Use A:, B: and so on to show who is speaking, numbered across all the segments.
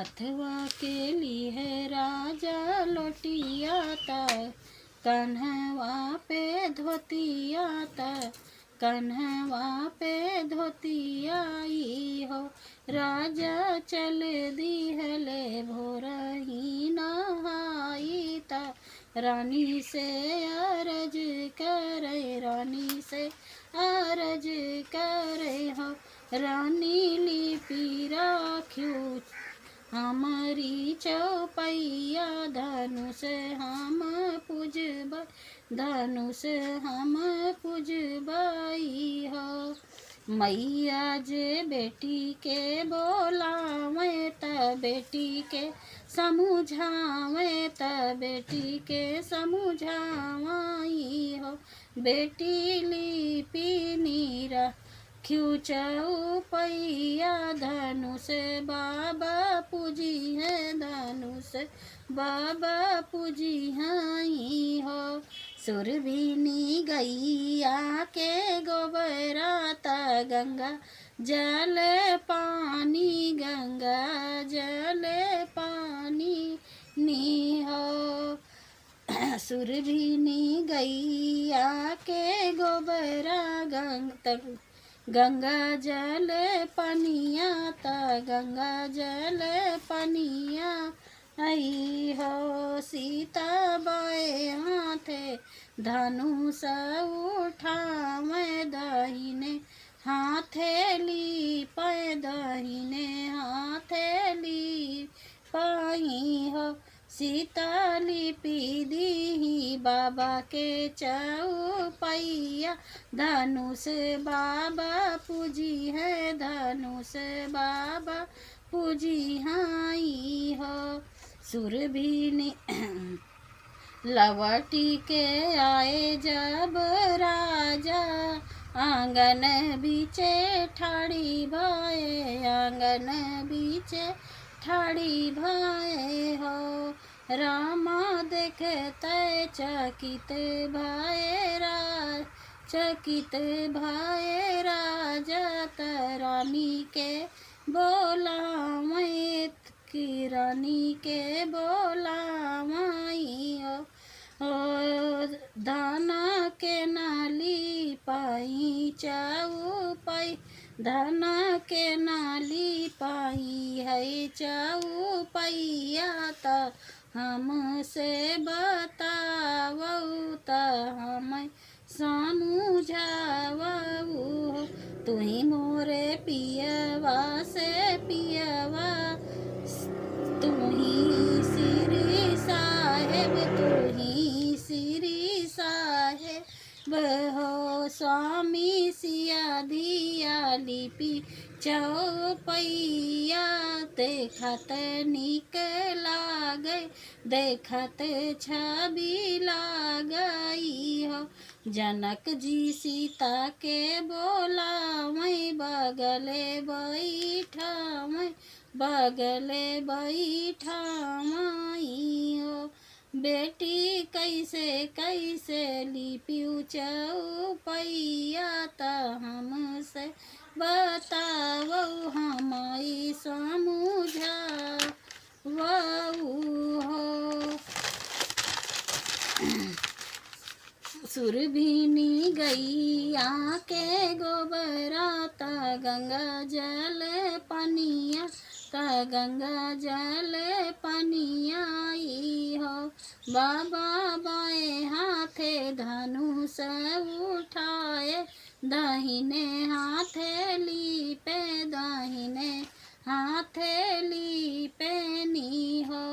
A: हथवा के ली है राजा लोटिया त कन्हवा पे धोतिया त कन्हवा पे धोतियाई हो। राजा चल दिहले भोरही नहाई त रानी से अरज करे, रानी से अरज करे हो। रानी लिपि राख्यू हमारी चौपैया, धनुष हम पूजब, धनुष हम पूजबाई हो। मैया जे बेटी के बोलावे त बेटी के समझावे त बेटी के समझावाई हो। बेटी लिपि नीरा क्यों चौपैया, धनुष बाबा पूजी है, धनुष बाबा पूजी हई हो। सुरभिनी गैया के गोबरा त गंगा जल पानी, गंगा जल पानी नी हो। सुरभिनी गैया के गोबरा गंगा जल पनिया त गंगा जल पनिया आई हो। सीता बाए हाथे धनुष उठावे, दाहिने हाथे लीपै, दाहिने हाथे लीपाई हो। सीता लिपि दीही बाबा के चौपैया, धनुष बाबा पूजी है, धनुष बाबा पूजी हई हो। सुरभिनी लवटी के आए जब राजा, आंगन बीचे ठाड़ी भाए, आंगन बीचे ठाड़ी भाए हो। रामा देखते चकित भाए चकित भाए राजा त रानी के बोलावे, की रानी के बोलावाई हो। दाना के नाली पाई चौपाई, धना के नाली पाई है चौपैया त हमसे बतावऊ त हम समझावऊ। तुही मोरे पियवा से पियवा, तुही श्री साहेब, तुही श्री साहेब हो। स्वामी सिया दिया लिपि चौपैया, देखत निक लागे, देखत छवि लागई हो। जनक जी सीता के बोलावे, बगले बैठावे, बगले बैठावाई हो। बेटी कैसे कैसे लिपियू चौपैया त हमसे बतावऊ, हमाई समझावऊ हो। सुरभिनी गैया के गोबरा त गंगा जल पनिया, त गंगा जल पनिया आई हो। बाबा बाए हाथे धनुष उठाए, दाहिने हाथे लीपे, दाहिने हाथे लीपे नी हो।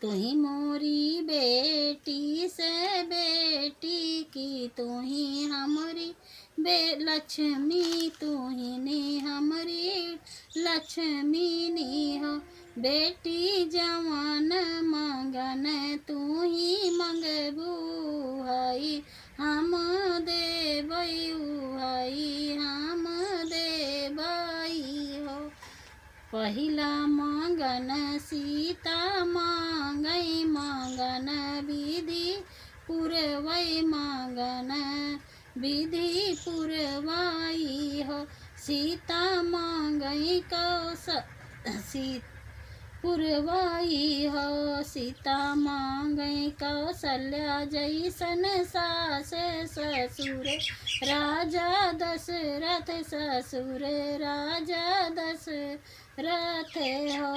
A: तुही मोरी बेटी से बेटी की, तुही हमारी लक्ष्मी, तुही ने हमारी लक्ष्मी नी हो। बेटी जवान मंगन तुही मंगबू हई, हम देबऊ हई, हम देबई हो। पहिला मंगन सीता मांगई, मंगन विधि पुरवई, मंगन विधि पुरवाई हो। सीता मांगई पुरवाई हो। सीता मांगई कौशल्या जैसन सास ससुर राजा दशरथ ससुर राजा दशरथ हो।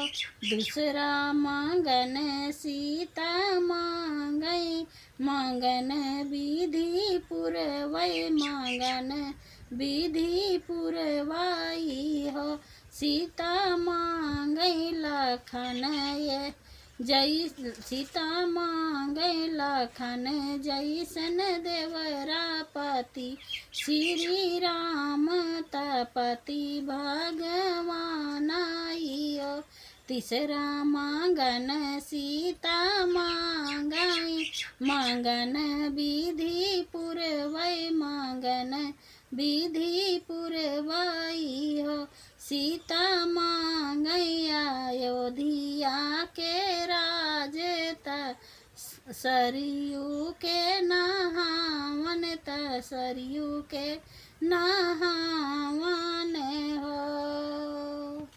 A: दूसरा मांगन सीता मांगई मांगन विधि पुरवै मांगन विधि पुरवाई हो। सीता मांगई लखन ये जय सीता मांगई लखन जैसन देवरा पति श्री राम तपति भगवान आइयो। तीसरा मांगन सीता मांगई मांगन विधि पुरवै मांगन विधि पुरवाई हो। सीता मांगई अयोध्या के राज सरयू के नहावन सरयू के नहा